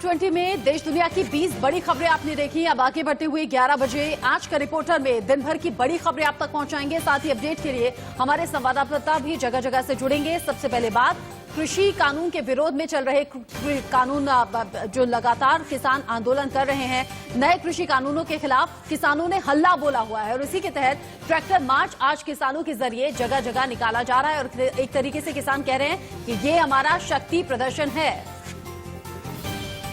20 में देश दुनिया की 20 बड़ी खबरें आपने देखी। अब आगे बढ़ते हुए 11 बजे आज का रिपोर्टर में दिन भर की बड़ी खबरें आप तक पहुंचाएंगे। साथ ही अपडेट के लिए हमारे संवाददाता भी जगह जगह से जुड़ेंगे। सबसे पहले बात कृषि कानून के विरोध में चल रहे कानून जो लगातार किसान आंदोलन कर रहे हैं, नए कृषि कानूनों के खिलाफ किसानों ने हल्ला बोला हुआ है और इसी के तहत ट्रैक्टर मार्च आज किसानों के जरिए जगह जगह निकाला जा रहा है और एक तरीके से किसान कह रहे हैं कि ये हमारा शक्ति प्रदर्शन है।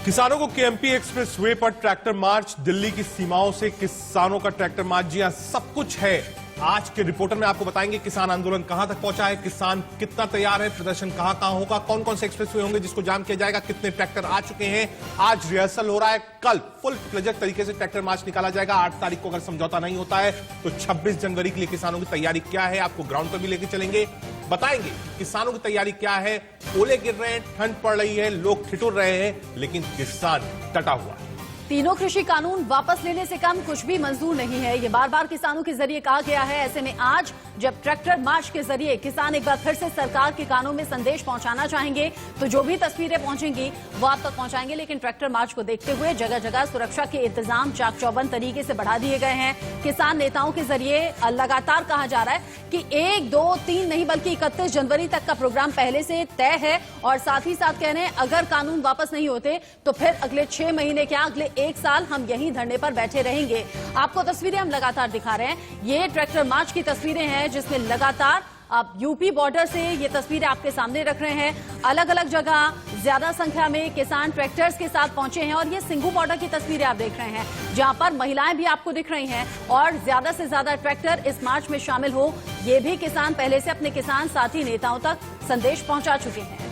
किसानों को केएमपी एक्सप्रेस वे पर ट्रैक्टर मार्च, दिल्ली की सीमाओं से किसानों का ट्रैक्टर मार्च, जी हां, सब कुछ है। आज के रिपोर्टर में आपको बताएंगे किसान आंदोलन कहां तक पहुंचा है, किसान कितना तैयार है, प्रदर्शन कहां कहां होगा, कौन कौन से एक्सप्रेस वे होंगे जिसको जाम किया जाएगा, कितने ट्रैक्टर आ चुके हैं। आज रिहर्सल हो रहा है, कल फुल प्लेजर तरीके से ट्रैक्टर मार्च निकाला जाएगा। 8 तारीख को अगर समझौता नहीं होता है तो 26 जनवरी के लिए किसानों की तैयारी क्या है, आपको ग्राउंड पर भी लेके चलेंगे, बताएंगे किसानों की तैयारी क्या है। ओले गिर रहे हैं, ठंड पड़ रही है, लोग ठिठुर रहे हैं, लेकिन किसान डटा हुआ है। तीनों कृषि कानून वापस लेने से कम कुछ भी मंजूर नहीं है, ये बार बार किसानों के जरिए कहा गया है। ऐसे में आज जब ट्रैक्टर मार्च के जरिए किसान एक बार फिर से सरकार के कानों में संदेश पहुंचाना चाहेंगे तो जो भी तस्वीरें पहुंचेंगी वो आप तक पहुंचाएंगे। लेकिन ट्रैक्टर मार्च को देखते हुए जगह जगह सुरक्षा के इंतजाम चाक चौबंद तरीके से बढ़ा दिए गए हैं। किसान नेताओं के जरिए लगातार कहा जा रहा है कि 1, 2, 3 नहीं बल्कि 31 जनवरी तक का प्रोग्राम पहले से तय है और साथ ही साथ कह रहे हैं अगर कानून वापस नहीं होते तो फिर अगले 6 महीने क्या अगले 1 साल हम यहीं धरने पर बैठे रहेंगे। आपको तस्वीरें हम लगातार दिखा रहे हैं, ये ट्रैक्टर मार्च की तस्वीरें हैं जिसमें लगातार आप यूपी बॉर्डर से ये तस्वीरें आपके सामने रख रहे हैं। अलग अलग जगह ज्यादा संख्या में किसान ट्रैक्टर्स के साथ पहुंचे हैं और ये सिंघू बॉर्डर की तस्वीरें आप देख रहे हैं जहां पर महिलाएं भी आपको दिख रही हैं और ज्यादा से ज्यादा ट्रैक्टर इस मार्च में शामिल हो, ये भी किसान पहले से अपने किसान साथी नेताओं तक संदेश पहुंचा चुके हैं।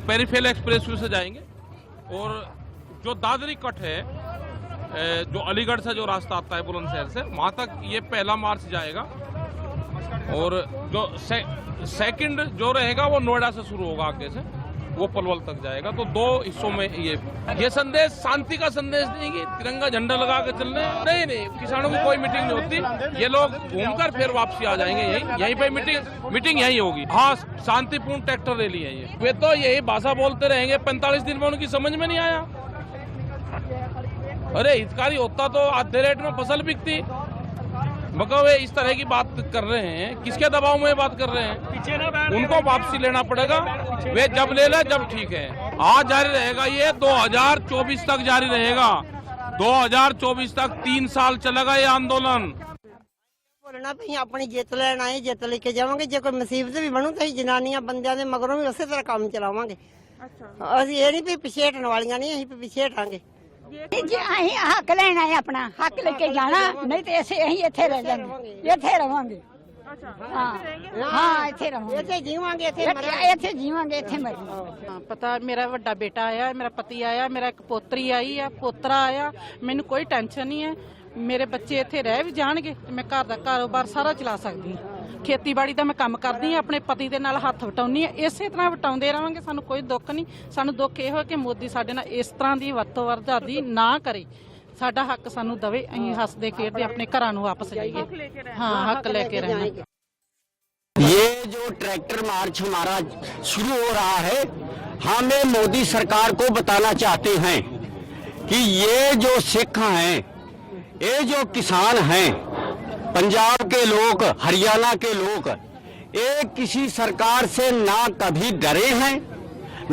पेरीफेरल एक्सप्रेसवे से जाएंगे और जो दादरी कट है, जो अलीगढ़ से जो रास्ता आता है बुलंदशहर से, वहां तक ये पहला मार्च जाएगा और जो सेकंड जो रहेगा वो नोएडा से शुरू होगा, आगे से वो पलवल तक जाएगा। तो 2 हिस्सों में ये संदेश शांति का संदेश देंगे, तिरंगा झंडा लगा के चलने। नहीं, किसानों की कोई मीटिंग नहीं होती, ये लोग घूमकर फिर वापसी आ जाएंगे, यहीं पे मीटिंग यहीं होगी। हाँ, शांतिपूर्ण ट्रैक्टर रैली है ये। वे तो यही भाषा बोलते रहेंगे, 45 दिन में उनकी समझ में नहीं आया। अरे हितकारी होता तो आधे रेट में फसल बिकती, मगर वे इस तरह की बात कर रहे हैं, किसके दबाव में बात कर रहे हैं? उनको वापसी लेना पड़ेगा, वे जब ले ले जब ठीक है। आज जारी रहेगा, ये 2024 तक जारी रहेगा, 2024 तक 3 साल चलेगा ये आंदोलन। बोलना भी अपनी जित लेना है, जित लेके जावांगे। जो कोई मुसीबत भी बनू तो जनानियां बंदियां दे मगरों भी उसी तरह काम चलावांगे। ਅਸੀਂ ਇਹ ਨਹੀਂ ਵੀ ਪਿੱਛੇ ਹਟਣ ਵਾਲੀਆਂ ਨਹੀਂ, ਅਸੀਂ ਪਿੱਛੇ ਹਟਾਂਗੇ। जी अं हक लेना है, अपना हक लेके जाना, नहीं तो ऐसे अं इत्थे रह जाएंगे, इत्थे रवांगे। हाँ, इत्थे रवांगे, इत्थे जीवांगे, इत्थे जीवांगे, इत्थे मरांगे। पता मेरा वड्डा बेटा आया, मेरा पति आया, मेरा एक पोतरी आई है, पोतरा आया, मैनू कोई टेंशन नहीं है। मेरे बच्चे इत्थे रह भी जाणगे, मैं घर दा कारोबार सारा चला सकदी हूँ। खेतीबाड़ी ਦਾ ਮੈਂ ਕੰਮ ਕਰਦੀ ਹਾਂ, ਆਪਣੇ ਪਤੀ ਦੇ ਨਾਲ ਹੱਥ ਵਟਾਉਣੀ ਹੈ, ਇਸੇ ਤਰ੍ਹਾਂ ਵਟਾਉਂਦੇ ਰਹਾਂਗੇ, ਸਾਨੂੰ ਕੋਈ ਦੁੱਖ ਨਹੀਂ। ਸਾਨੂੰ ਦੁੱਖ ਇਹ ਹੋਇਆ ਕਿ ਮੋਦੀ ਸਾਡੇ ਨਾਲ ਇਸ ਤਰ੍ਹਾਂ ਦੀ ਵਰਤੋਂ ਵਰਦਾਦੀ ਨਾ ਕਰੇ, ਸਾਡਾ ਹੱਕ ਸਾਨੂੰ ਦਵੇ, ਅਸੀਂ ਹੱਸਦੇ ਖੇਡਦੇ ਆਪਣੇ ਘਰਾਂ ਨੂੰ ਵਾਪਸ ਜਾਈਏ। हाँ, हक लेके रहना। ये जो ट्रैक्टर मार्च हमारा शुरू हो रहा है, हमें मोदी सरकार को बताना चाहते हैं कि ये जो सिख हैं, ये जो किसान हैं, पंजाब के लोग, हरियाणा के लोग, ये किसी सरकार से ना कभी डरे हैं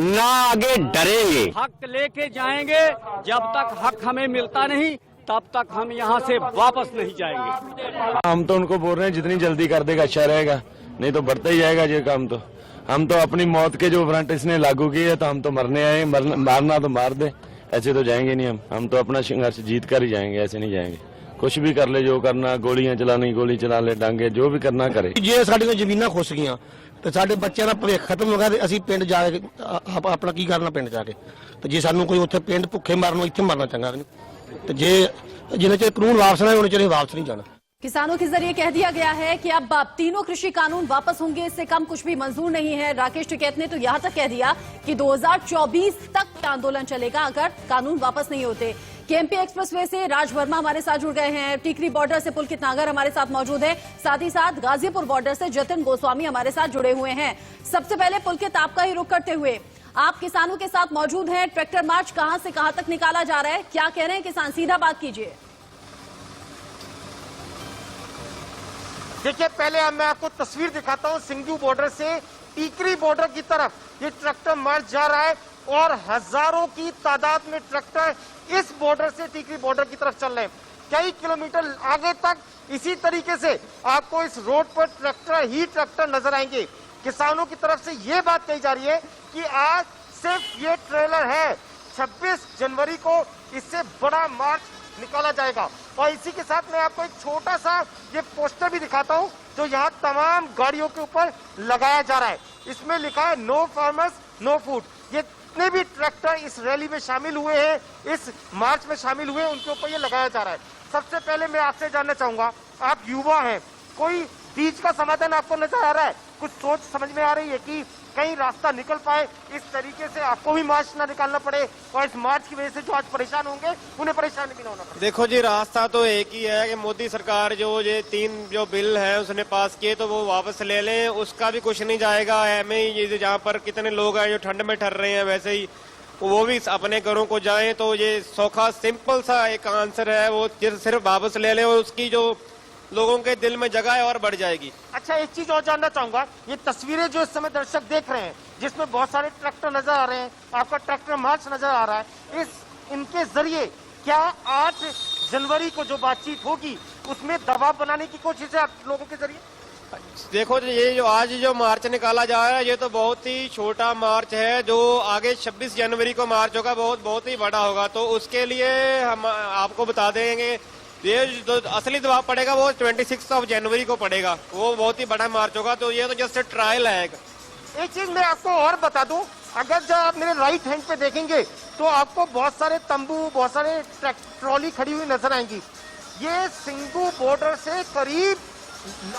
ना आगे डरेंगे। हक लेके जाएंगे, जब तक हक हमें मिलता नहीं तब तक हम यहाँ से वापस नहीं जाएंगे। हम तो उनको बोल रहे हैं जितनी जल्दी कर देगा अच्छा रहेगा, नहीं तो बढ़ता ही जाएगा ये काम। तो हम तो अपनी मौत के जो वारंट इसने लागू किए है तो हम तो मरने आए, मारना तो मार दे, ऐसे तो जाएंगे नहीं हम तो अपना संघर्ष जीत कर ही जाएंगे, ऐसे नहीं जाएंगे। कुछ भी कर ले, जो करना, गोलियां चलानी गोली चला ले, डांगे जो भी करना करे। ਜੇ ਸਾਡੀਆਂ ਜ਼ਮੀਨਾਂ ਖੁੱਸ ਗਈਆਂ ਤੇ ਸਾਡੇ ਬੱਚਿਆਂ ਦਾ ਭਵਿੱਖ ਖਤਮ ਹੋ ਗਿਆ ਤੇ ਅਸੀਂ ਪਿੰਡ ਜਾ ਕੇ ਆਪਣਾ ਕੀ ਕਰਨਾ ਪਿੰਡ ਜਾ ਕੇ? ਤੇ ਜੇ ਸਾਨੂੰ ਕੋਈ ਉੱਥੇ ਪਿੰਡ ਭੁੱਖੇ ਮਰਨ ਨੂੰ ਇੱਥੇ ਮਰਨਾ ਚੰਗਾ ਨਹੀਂ। ਤੇ ਜੇ ਜਿੰਨੇ ਚਿਰ ਕਾਨੂੰਨ ਵਾਪਸ ਨਾ ਹੋਣੇ ਚਾਹੀਦੇ ਵਾਪਸ ਨਹੀਂ ਜਾਣਾ। किसानों के जरिए कह दिया गया है कि अब तीनों कृषि कानून वापस होंगे, इससे कम कुछ भी मंजूर नहीं है। राकेश टिकैत ने तो यहां तक कह दिया कि 2024 तक आंदोलन चलेगा अगर कानून वापस नहीं होते। केएमपी एक्सप्रेसवे से राज वर्मा हमारे साथ जुड़ गए हैं, टीकरी बॉर्डर से पुलकित नागर हमारे साथ मौजूद है, साथ ही साथ गाजीपुर बॉर्डर से जतिन गोस्वामी हमारे साथ जुड़े हुए हैं। सबसे पहले पुलकित, आपका ही रुख करते हुए, आप किसानों के साथ मौजूद हैं। ट्रैक्टर मार्च कहां से कहां तक निकाला जा रहा है, क्या कह रहे हैं किसान, सीधा बात कीजिए। देखिए, पहले मैं आपको तस्वीर दिखाता हूं सिंगू बॉर्डर से टीकरी बॉर्डर की तरफ ये ट्रैक्टर मार्च जा रहा है और हजारों की तादाद में ट्रैक्टर इस बॉर्डर से टीकरी बॉर्डर की तरफ चल रहे हैं। कई किलोमीटर आगे तक इसी तरीके से आपको इस रोड पर ट्रैक्टर ही ट्रैक्टर नजर आएंगे। किसानों की तरफ से ये बात कही जा रही है कि आज सिर्फ ये ट्रेलर है, 26 जनवरी को इससे बड़ा मार्च निकाला जाएगा। और इसी के साथ मैं आपको एक छोटा सा ये पोस्टर भी दिखाता हूं जो यहाँ तमाम गाड़ियों के ऊपर लगाया जा रहा है। इसमें लिखा है नो फार्मर्स नो फूड। ये जितने भी ट्रैक्टर इस रैली में शामिल हुए हैं, इस मार्च में शामिल हुए हैं, उनके ऊपर ये लगाया जा रहा है। सबसे पहले मैं आपसे जानना चाहूंगा, आप युवा हैं, कोई बीच का समाधान आपको नजर आ रहा है? कुछ सोच समझ में आ रही है कि कहीं रास्ता निकल पाए, इस तरीके से आपको भी मार्च ना निकालना पड़े और इस मार्च की वजह से जो आज परेशान होंगे उन्हें परेशानी भी ना होना पड़े? देखो जी, रास्ता तो एक ही है कि मोदी सरकार जो ये 3 जो बिल है उसने पास किए तो वो वापस ले लें, उसका भी कुछ नहीं जाएगा। हमें ये जहाँ पर कितने लोग हैं जो ठंड में ठहर रहे हैं, वैसे ही वो भी अपने घरों को जाएं। तो ये सौखा सिंपल सा एक आंसर है, वो सिर्फ वापस ले लें और उसकी जो लोगों के दिल में जगह है और बढ़ जाएगी। अच्छा, एक चीज और जानना चाहूंगा, ये तस्वीरें जो इस समय दर्शक देख रहे हैं जिसमें बहुत सारे ट्रैक्टर नजर आ रहे हैं, आपका ट्रैक्टर मार्च नजर आ रहा है, इनके जरिए क्या 8 जनवरी को जो बातचीत होगी उसमें दबाव बनाने की कोशिश है आप लोगों के जरिए? देखो, ये जो आज जो मार्च निकाला जा रहा है ये तो बहुत ही छोटा मार्च है। जो आगे 26 जनवरी को मार्च होगा बहुत ही बड़ा होगा। तो उसके लिए हम आपको बता देंगे ये जो असली दबाव पड़ेगा वो 26 जनवरी को पड़ेगा, वो बहुत ही बड़ा मार्च होगा। तो ये तो जस्ट ट्रायल है। एक चीज मैं आपको और बता दूं, अगर जब आप मेरे राइट हैंड पे देखेंगे तो आपको बहुत सारे तंबू, बहुत सारे ट्रॉली खड़ी हुई नजर आएंगी। ये सिंगू बॉर्डर से करीब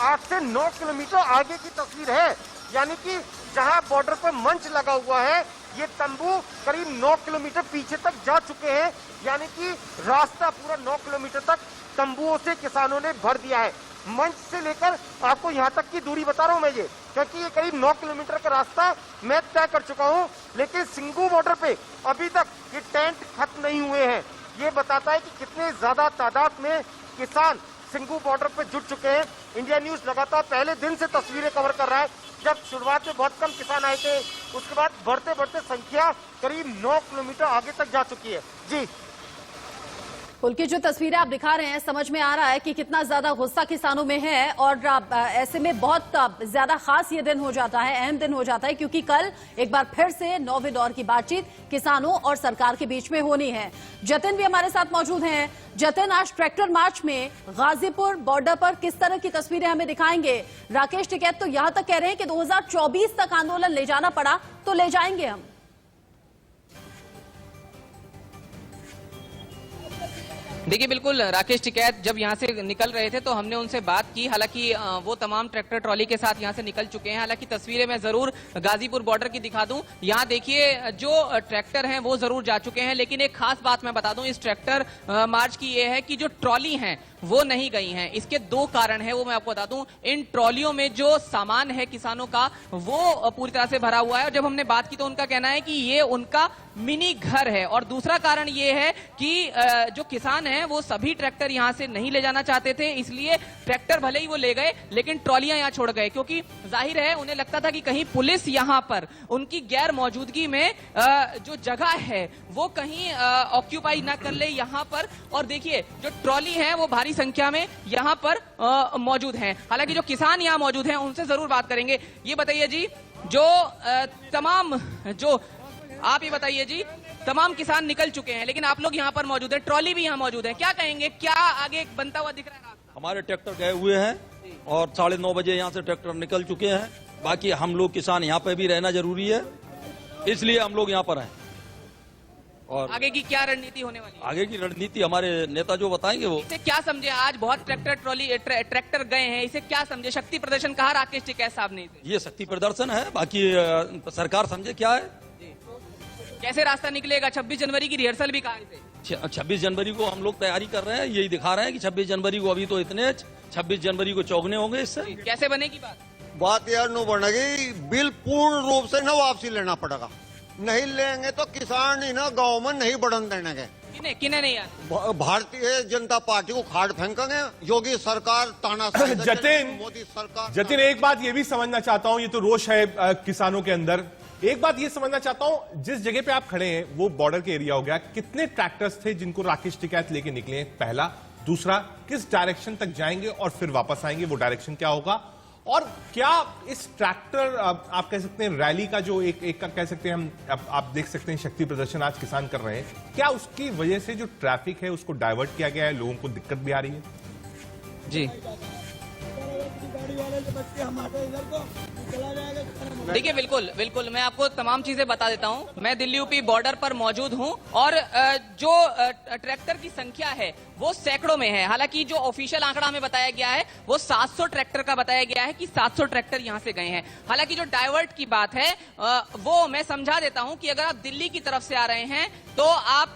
8 से 9 किलोमीटर आगे की तस्वीर है, यानी कि जहां बॉर्डर पर मंच लगा हुआ है ये तंबू करीब 9 किलोमीटर पीछे तक जा चुके हैं, यानी कि रास्ता पूरा 9 किलोमीटर तक तंबुओं से किसानों ने भर दिया है। मंच से लेकर आपको यहाँ तक की दूरी बता रहा हूँ मैं ये, क्योंकि ये करीब 9 किलोमीटर का रास्ता मैं तय कर चुका हूँ। लेकिन सिंगू बॉर्डर पे अभी तक ये टेंट खत्म नहीं हुए हैं। ये बताता है कि कितने ज्यादा तादाद में किसान सिंगू बॉर्डर पे जुट चुके हैं। इंडिया न्यूज लगातार पहले दिन से तस्वीरें कवर कर रहा है। जब शुरुआत में बहुत कम किसान आए थे, उसके बाद बढ़ते बढ़ते संख्या करीब 9 किलोमीटर आगे तक जा चुकी है। जी, उनकी जो तस्वीरें आप दिखा रहे हैं, समझ में आ रहा है कि कितना ज्यादा गुस्सा किसानों में है। और ऐसे में बहुत ज्यादा खास ये दिन हो जाता है, अहम दिन हो जाता है, क्योंकि कल एक बार फिर से 9वें दौर की बातचीत किसानों और सरकार के बीच में होनी है। जतिन भी हमारे साथ मौजूद हैं। जतिन, आज ट्रैक्टर मार्च में गाजीपुर बॉर्डर पर किस तरह की तस्वीरें हमें दिखाएंगे? राकेश टिकैत तो यहां तक कह रहे हैं कि 2024 तक आंदोलन ले जाना पड़ा तो ले जाएंगे हम। देखिए, बिल्कुल राकेश टिकैत जब यहाँ से निकल रहे थे तो हमने उनसे बात की। हालांकि वो तमाम ट्रैक्टर ट्रॉली के साथ यहाँ से निकल चुके हैं। हालांकि तस्वीरें मैं जरूर गाजीपुर बॉर्डर की दिखा दूं। यहाँ देखिए, जो ट्रैक्टर हैं वो जरूर जा चुके हैं, लेकिन एक खास बात मैं बता दूं इस ट्रैक्टर मार्च की ये है कि जो ट्रॉली हैं वो नहीं गई हैं। इसके 2 कारण हैं, वो मैं आपको बता दूं। इन ट्रॉलियों में जो सामान है किसानों का वो पूरी तरह से भरा हुआ है, और जब हमने बात की तो उनका कहना है कि ये उनका मिनी घर है। और दूसरा कारण ये है कि जो किसान हैं वो सभी ट्रैक्टर यहाँ से नहीं ले जाना चाहते थे, इसलिए ट्रैक्टर भले ही वो ले गए लेकिन ट्रॉलियां यहाँ छोड़ गए, क्योंकि जाहिर है उन्हें लगता था कि कहीं पुलिस यहाँ पर उनकी गैर मौजूदगी में जो जगह है वो कहीं ऑक्यूपाई ना कर ले यहाँ पर। और देखिए, जो ट्रॉली है वो भारी संख्या में यहाँ पर मौजूद हैं। हालांकि जो किसान यहाँ मौजूद हैं उनसे जरूर बात करेंगे। ये बताइए जी, जो तमाम जो आप ये बताइए जी, तमाम किसान निकल चुके हैं लेकिन आप लोग यहाँ पर मौजूद हैं, ट्रॉली भी यहाँ मौजूद है, क्या कहेंगे, क्या आगे बनता हुआ दिख रहा है रास्ता? हमारे ट्रैक्टर गए हुए हैं और 9:30 बजे यहाँ से ट्रैक्टर निकल चुके हैं। बाकी हम लोग किसान यहाँ पे भी रहना जरूरी है, इसलिए हम लोग यहाँ पर हैं। और आगे की क्या रणनीति होने वाली है? आगे की रणनीति हमारे नेता जो बताएंगे वो। इसे क्या समझे, आज बहुत ट्रैक्टर गए हैं, इसे क्या समझे? शक्ति प्रदर्शन कहा राकेश टिकैत साहब ने इसे। ये शक्ति प्रदर्शन है, बाकी सरकार समझे क्या है। कैसे रास्ता निकलेगा? 26 जनवरी की रिहर्सल भी कहा इसे। 26 जनवरी को हम लोग तैयारी कर रहे हैं, यही दिखा रहे हैं कि 26 जनवरी को अभी तो इतने 26 जनवरी को चौगने होंगे। इससे कैसे बनेगी बात यार नो बनेगी, बिल पूर्ण रूप से न वापसी लेना पड़ेगा, नहीं लेंगे तो किसान ही ना गाँव में नहीं बढ़न देंगे। किन्हें नहीं यार? भारतीय जनता पार्टी को खाड़ फेंकेंगे, योगी सरकार तानाशाही मोदी सरकार। जतिन, एक बात ये भी समझना चाहता हूं, ये तो रोष है किसानों के अंदर, एक बात ये समझना चाहता हूं, जिस जगह पे आप खड़े हैं वो बॉर्डर के एरिया हो गया, कितने ट्रैक्टर्स थे जिनको राकेश टिकैत लेके निकले? पहला। दूसरा, किस डायरेक्शन तक जाएंगे और फिर वापस आएंगे, वो डायरेक्शन क्या होगा? और क्या इस ट्रैक्टर आप कह सकते हैं रैली का जो एक का कह सकते हैं हम, आप देख सकते हैं शक्ति प्रदर्शन आज किसान कर रहे हैं, क्या उसकी वजह से जो ट्रैफिक है उसको डाइवर्ट किया गया है, लोगों को दिक्कत भी आ रही है? जी देखिए, बिल्कुल मैं आपको तमाम चीजें बता देता हूं। मैं दिल्ली यूपी बॉर्डर पर मौजूद हूं और जो ट्रैक्टर की संख्या है वो सैकड़ों में है। हालांकि जो ऑफिशियल आंकड़ा हमें बताया गया है वो 700 ट्रैक्टर का बताया गया है कि 700 ट्रैक्टर यहां से गए हैं। हालांकि जो डाइवर्ट की बात है वो मैं समझा देता हूं कि अगर आप दिल्ली की तरफ से आ रहे हैं तो आप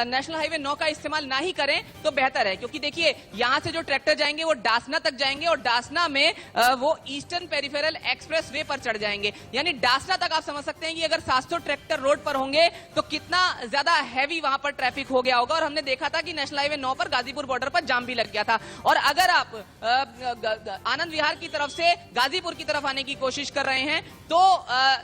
नेशनल हाईवे 9 का इस्तेमाल ना ही करें तो बेहतर है, क्योंकि देखिए यहां से जो ट्रैक्टर जाएंगे वो डासना तक जाएंगे और डासना में वो ईस्टर्न पेरिफेरल एक्सप्रेस वे पर चढ़ जाएंगे। यानी डासना तक आप समझ सकते हैं कि अगर 700 ट्रैक्टर रोड पर होंगे तो कितना ज्यादा हैवी वहां पर ट्रैफिक हो गया होगा। और हमने देखा था कि नेशनल हाईवे 9 पर गाजीपुर बॉर्डर पर जाम भी लग गया था। और अगर आप आनंद विहार की तरफ से गाजीपुर की तरफ आने की कोशिश कर रहे हैं तो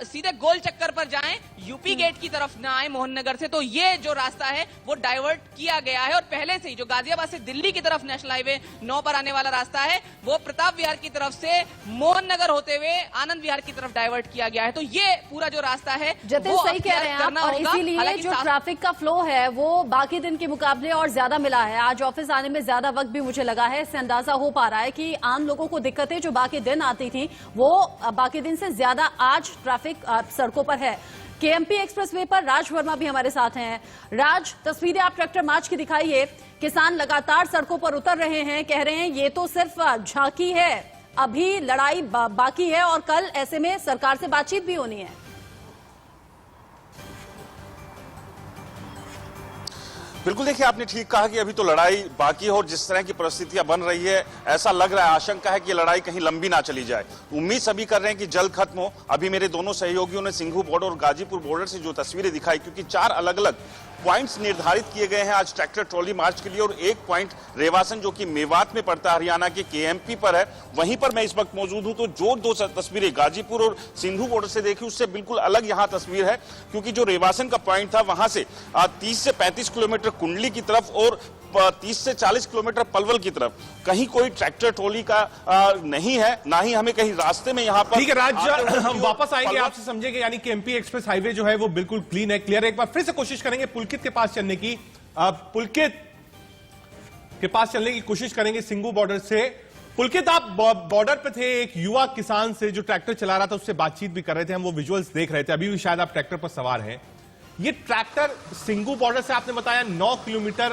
सीधे गोल चक्कर पर जाएं, यूपी गेट की तरफ ना आए मोहन नगर से। तो ये जो रास्ता है वो डाइवर्ट किया गया है और पहले से ही जो गाजियाबाद से दिल्ली की तरफ नेशनल हाईवे 9 पर आने वाला रास्ता है वो प्रताप विहार की तरफ से मोहन नगर होते हुए आनंद विहार की तरफ डाइवर्ट किया गया है। तो ये पूरा जो रास्ता है जतिन सही कह रहे हैं आप, और इसीलिए जो ट्रैफिक का फ्लो है वो बाकी दिन के मुकाबले और ज्यादा मिला है। आज ऑफिस आने में ज्यादा वक्त भी मुझे लगा है, इससे अंदाजा हो पा रहा है कि आम लोगों को दिक्कतें जो बाकी दिन आती थी वो बाकी दिन से ज्यादा आज ट्रैफिक सड़कों पर है। केएमपी एक्सप्रेसवे पर राज वर्मा भी हमारे साथ हैं। राज, तस्वीरें आप ट्रैक्टर मार्च की दिखाइए। किसान लगातार सड़कों पर उतर रहे हैं, कह रहे हैं ये तो सिर्फ झांकी है, अभी लड़ाई बाकी है और कल ऐसे में सरकार से बातचीत भी होनी है। बिल्कुल, देखिए आपने ठीक कहा कि अभी तो लड़ाई बाकी है और जिस तरह की परिस्थितियां बन रही है ऐसा लग रहा है, आशंका है कि लड़ाई कहीं लंबी ना चली जाए। उम्मीद सभी कर रहे हैं कि जल्द खत्म हो। अभी मेरे दोनों सहयोगियों ने सिंघू बॉर्डर और गाजीपुर बॉर्डर से जो तस्वीरें दिखाई, क्योंकि 4 अलग अलग पॉइंट्स निर्धारित किए गए हैं आज ट्रैक्टर ट्रॉली मार्च के लिए और एक पॉइंट रेवासन जो कि मेवात में पड़ता है, हरियाणा के केएमपी पर है, वहीं पर मैं इस वक्त मौजूद हूं। तो जो 2 तस्वीरें गाजीपुर और सिंघू बॉर्डर से देखी उससे बिल्कुल अलग यहां तस्वीर है, क्योंकि जो रेवासन का पॉइंट था वहां से 30 से 35 किलोमीटर कुंडली की तरफ और 30 से 40 किलोमीटर पलवल की तरफ कहीं कोई ट्रैक्टर ट्रॉली का नहीं है, ना ही हमें कहीं रास्ते में यहाँ पर। ठीक है राज, हम वापस आएंगे आपसे समझेंगे, यानी कि एमपी एक्सप्रेस हाईवे जो है वो बिल्कुल क्लीन है, क्लियर है। एक बार फिर से कोशिश करेंगे पुलकित के पास चलने की, पुलकित के पास चलने की कोशिश करेंगे सिंघू बॉर्डर से। पुलकित, आप बॉर्डर पे थे, एक युवा किसान से जो ट्रैक्टर चला रहा था उससे बातचीत भी कर रहे थे, हम वो विजुअल्स देख रहे थे, अभी भी शायद आप ट्रैक्टर पर सवार हैं। ये ट्रैक्टर सिंघू बॉर्डर से आपने बताया 9 किलोमीटर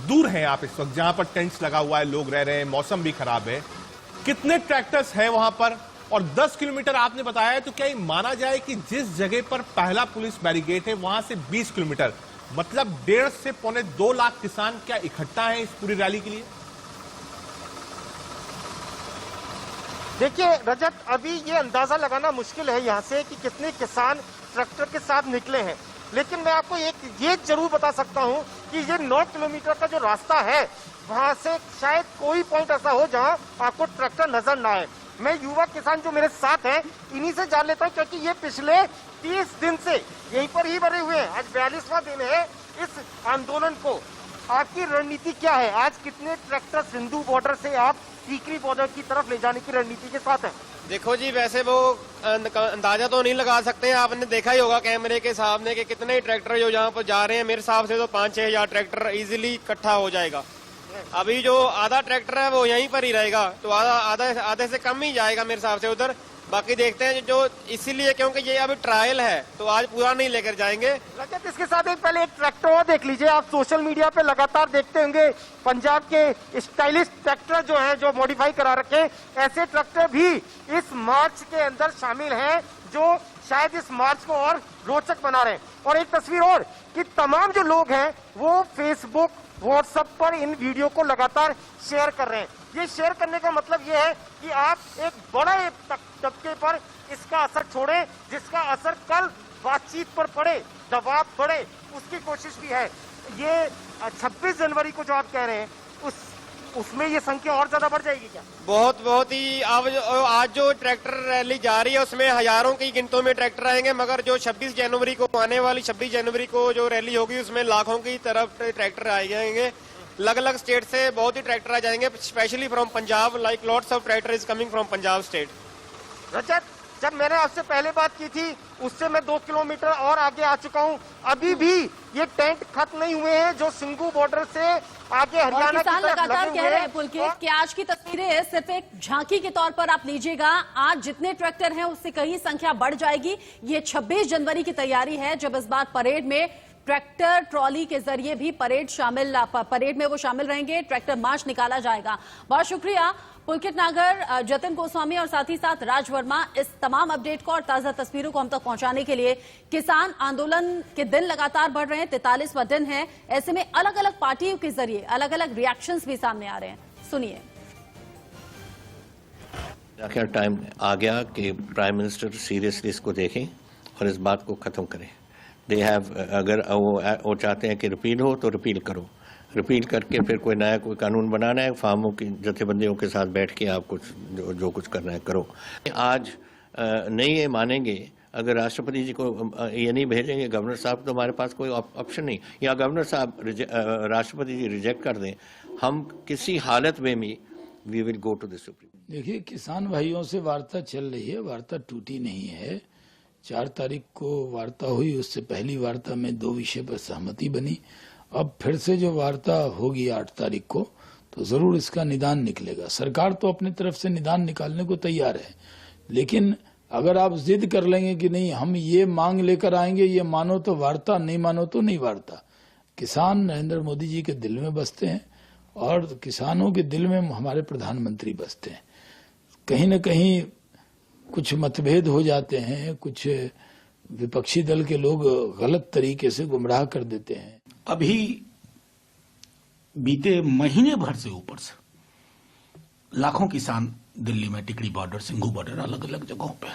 दूर है आप इस वक्त, जहां पर टेंट्स लगा हुआ है, लोग रह रहे हैं, मौसम भी खराब है। कितने ट्रैक्टर्स हैं वहां पर? और 10 किलोमीटर आपने बताया है, तो क्या ये माना जाए कि जिस जगह पर पहला पुलिस बैरिकेड है वहां से 20 किलोमीटर, मतलब 1.5 से पौने 2 लाख किसान क्या इकट्ठा है इस पूरी रैली के लिए? देखिए रजत, अभी ये अंदाजा लगाना मुश्किल है यहाँ से कि कितने किसान ट्रैक्टर के साथ निकले हैं, लेकिन मैं आपको ये जरूर बता सकता हूँ कि ये 9 किलोमीटर का जो रास्ता है वहां से शायद कोई पॉइंट ऐसा हो जहां आपको ट्रैक्टर नजर ना आए। मैं युवा किसान जो मेरे साथ हैं इन्हीं से जान लेता हूँ, क्योंकि ये पिछले 30 दिन से यहीं पर ही बने हुए हैं। आज 42वां दिन है इस आंदोलन को। आपकी रणनीति क्या है? आज कितने ट्रैक्टर सिंधु बॉर्डर से आप टीकरी बॉर्डर की तरफ ले जाने की रणनीति के साथ है? देखो जी, वैसे वो अंदाजा तो नहीं लगा सकते हैं, आपने देखा ही होगा कैमरे के सामने कि कितने ही ट्रैक्टर जो यहाँ पर जा रहे हैं। मेरे हिसाब से तो 5-6 हजार ट्रैक्टर इजीली इकट्ठा हो जाएगा। अभी जो आधा ट्रैक्टर है वो यहीं पर ही रहेगा, तो आधे से कम ही जाएगा मेरे हिसाब से उधर। बाकी देखते हैं जो इसीलिए क्योंकि ये अभी ट्रायल है तो आज पूरा नहीं लेकर जाएंगे। रजत, इसके साथ ही पहले एक ट्रैक्टर और देख लीजिए। आप सोशल मीडिया पे लगातार देखते होंगे पंजाब के स्टाइलिश ट्रैक्टर जो है, जो मॉडिफाई करा रखे, ऐसे ट्रैक्टर भी इस मार्च के अंदर शामिल हैं, जो शायद इस मार्च को और रोचक बना रहे हैं। और एक तस्वीर और कि तमाम जो लोग हैं वो फेसबुक, व्हाट्सएप पर इन वीडियो को लगातार शेयर कर रहे हैं। ये शेयर करने का मतलब ये है कि आप एक बड़े तबके पर इसका असर छोड़ें, जिसका असर कल बातचीत पर पड़े, दबाव पड़े, उसकी कोशिश भी है। ये 26 जनवरी को जो आप कह रहे हैं उसमें ये संख्या और ज्यादा बढ़ जाएगी क्या? बहुत ही आज जो ट्रैक्टर रैली जा रही है उसमें हजारों की गिनतों में ट्रैक्टर आएंगे, मगर जो 26 जनवरी को आने वाली 26 जनवरी को जो रैली होगी उसमें लाखों की तरफ ट्रैक्टर आ जाएंगे। अलग अलग स्टेट से बहुत ही ट्रैक्टर आ जाएंगे, specially from Punjab, like lots of tractor is coming from Punjab state. Rajat, जब मैंने आपसे पहले बात की थी उससे मैं 2 किलोमीटर और आगे आ चुका हूं। अभी भी ये टेंट खत्म नहीं हुए हैं जो सिंघू बॉर्डर से आगे हरियाणा की तरफ लगातार लगे कह हुए रहे हैं। हैं पुलकित कि आज की तस्वीरें सिर्फ एक झांकी के तौर पर आप लीजिएगा, आज जितने ट्रैक्टर हैं उससे कहीं संख्या बढ़ जाएगी। ये 26 जनवरी की तैयारी है, जब इस बार परेड में ट्रैक्टर ट्रॉली के जरिए भी परेड में वो शामिल रहेंगे, ट्रैक्टर मार्च निकाला जाएगा। बहुत शुक्रिया पुलकित नागर, जतिन गोस्वामी और साथ ही साथ राज वर्मा, इस तमाम अपडेट को और ताजा तस्वीरों को हम तक पहुंचाने के लिए। किसान आंदोलन के दिन लगातार बढ़ रहे हैं, 43वां दिन है, ऐसे में अलग अलग पार्टियों के जरिए अलग अलग रिएक्शंस भी सामने आ रहे हैं। सुनिए। क्या टाइम आ गया कि प्राइम मिनिस्टर सीरियसली इसको देखें और इस बात को खत्म करें। दे हैव, अगर वो चाहते हैं कि रिपील हो तो रिपील करो, रिपील करके फिर कोई नया कोई कानून बनाना है, फार्मों की जथेबंदियों के साथ बैठ के आप कुछ जो कुछ करना है करो। आज नहीं ये मानेंगे, अगर राष्ट्रपति जी को ये नहीं भेजेंगे गवर्नर साहब, तो हमारे पास कोई ऑप्शन नहीं, या गवर्नर साहब राष्ट्रपति जी रिजेक्ट कर दें, हम किसी हालत में भी we will go to the supreme. देखिए, किसान भाइयों से वार्ता चल रही है, वार्ता टूटी नहीं है। 4 तारीख को वार्ता हुई, उससे पहली वार्ता में 2 विषय पर सहमति बनी। अब फिर से जो वार्ता होगी 8 तारीख को, तो जरूर इसका निदान निकलेगा। सरकार तो अपनी तरफ से निदान निकालने को तैयार है, लेकिन अगर आप जिद कर लेंगे कि नहीं हम ये मांग लेकर आएंगे, ये मानो तो वार्ता, नहीं मानो तो नहीं वार्ता। किसान नरेंद्र मोदी जी के दिल में बसते हैं और किसानों के दिल में हमारे प्रधानमंत्री बसते हैं। कहीं न कहीं कुछ मतभेद हो जाते हैं, कुछ विपक्षी दल के लोग गलत तरीके से गुमराह कर देते हैं। अभी बीते महीने भर से ऊपर से लाखों किसान दिल्ली में टिकरी बॉर्डर, सिंघू बॉर्डर, अलग अलग जगहों पे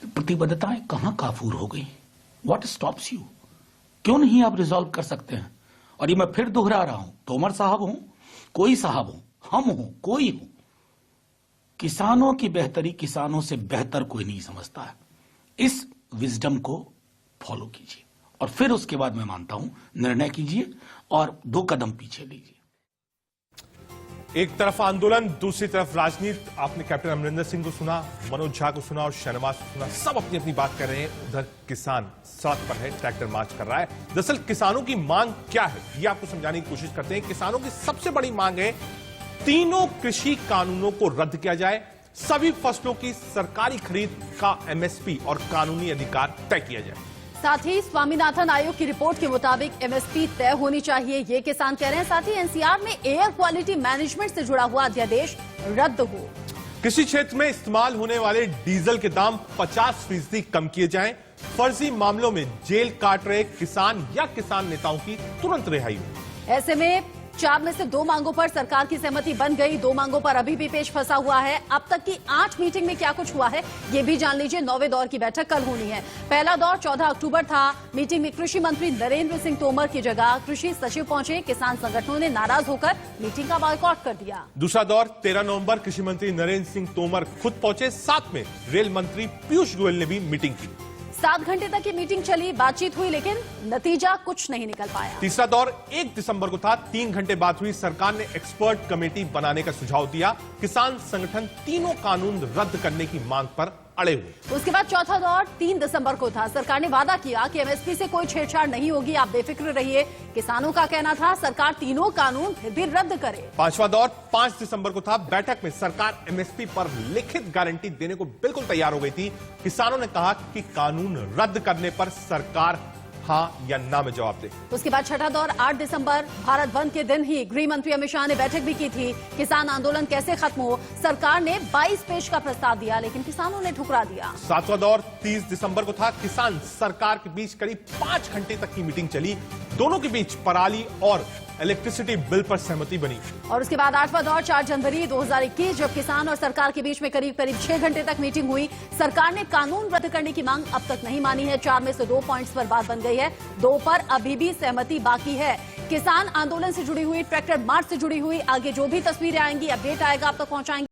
प्रतिबद्धताएं कहां काफूर हो गई। What stops you? क्यों नहीं आप रिजॉल्व कर सकते हैं? और ये मैं फिर दोहरा रहा हूं, तोमर साहब हो, कोई साहब हो, हम हो, कोई हो, किसानों की बेहतरी किसानों से बेहतर कोई नहीं समझता है। इस विजडम को फॉलो कीजिए और फिर उसके बाद मैं मानता हूं निर्णय कीजिए और 2 कदम पीछे लीजिए। एक तरफ आंदोलन, दूसरी तरफ राजनीति। आपने कैप्टन अमरिंदर सिंह को सुना, मनोज झा को सुना और शहनवाज को सुना, सब अपनी अपनी बात कर रहे हैं। उधर किसान सड़क पर है, ट्रैक्टर मार्च कर रहा है। दरअसल किसानों की मांग क्या है ये आपको समझाने की कोशिश करते हैं। किसानों की सबसे बड़ी मांग है तीनों कृषि कानूनों को रद्द किया जाए, सभी फसलों की सरकारी खरीद का एमएसपी और कानूनी अधिकार तय किया जाए। साथ ही स्वामीनाथन आयोग की रिपोर्ट के मुताबिक एमएसपी तय होनी चाहिए, ये किसान कह रहे हैं। साथ ही एनसीआर में एयर क्वालिटी मैनेजमेंट से जुड़ा हुआ अध्यादेश रद्द हो। कृषि क्षेत्र में इस्तेमाल होने वाले डीजल के दाम 50% कम किए जाएं। फर्जी मामलों में जेल काट रहे किसान या किसान नेताओं की तुरंत रिहाई हो। ऐसे में 4 में से 2 मांगों पर सरकार की सहमति बन गई, 2 मांगों पर अभी भी पेच फंसा हुआ है। अब तक की 8 मीटिंग में क्या कुछ हुआ है ये भी जान लीजिए। 9वें दौर की बैठक कल होनी है। पहला दौर 14 अक्टूबर था। मीटिंग में कृषि मंत्री नरेंद्र सिंह तोमर की जगह कृषि सचिव पहुंचे। किसान संगठनों ने नाराज होकर मीटिंग का बॉयकॉट कर दिया। दूसरा दौर 13 नवंबर कृषि मंत्री नरेंद्र सिंह तोमर खुद पहुंचे, साथ में रेल मंत्री पीयूष गोयल ने भी मीटिंग की। 7 घंटे तक की मीटिंग चली, बातचीत हुई, लेकिन नतीजा कुछ नहीं निकल पाया। तीसरा दौर 1 दिसंबर को था। 3 घंटे बाद हुई। सरकार ने एक्सपर्ट कमेटी बनाने का सुझाव दिया। किसान संगठन तीनों कानून रद्द करने की मांग पर अड़े हुए। उसके बाद चौथा दौर 3 दिसंबर को था। सरकार ने वादा किया कि एमएसपी से कोई छेड़छाड़ नहीं होगी, आप बेफिक्र रहिए। किसानों का कहना था सरकार तीनों कानून फिर भी रद्द करे। पांचवा दौर 5 दिसंबर को था। बैठक में सरकार एमएसपी पर लिखित गारंटी देने को बिल्कुल तैयार हो गई थी। किसानों ने कहा कि कानून रद्द करने पर सरकार हाँ या ना में जवाब दे। उसके बाद छठा दौर 8 दिसंबर, भारत बंद के दिन ही गृह मंत्री अमित शाह ने बैठक भी की थी। किसान आंदोलन कैसे खत्म हो, सरकार ने 22 पेज का प्रस्ताव दिया, लेकिन किसानों ने ठुकरा दिया। सातवां दौर 30 दिसंबर को था। किसान सरकार के बीच करीब 5 घंटे तक की मीटिंग चली। दोनों के बीच पराली और इलेक्ट्रिसिटी बिल पर सहमति बनी। और उसके बाद 8वां दौर 4 जनवरी 2021, जब किसान और सरकार के बीच में करीब 6 घंटे तक मीटिंग हुई। सरकार ने कानून रद्द करने की मांग अब तक नहीं मानी है। 4 में से 2 पॉइंट्स पर बात बन गई है, 2 पर अभी भी सहमति बाकी है। किसान आंदोलन से जुड़ी हुई, ट्रैक्टर मार्च से जुड़ी हुई आगे जो भी तस्वीरें आएंगी, अपडेट आएगा, आप तक पहुंचाएंगे।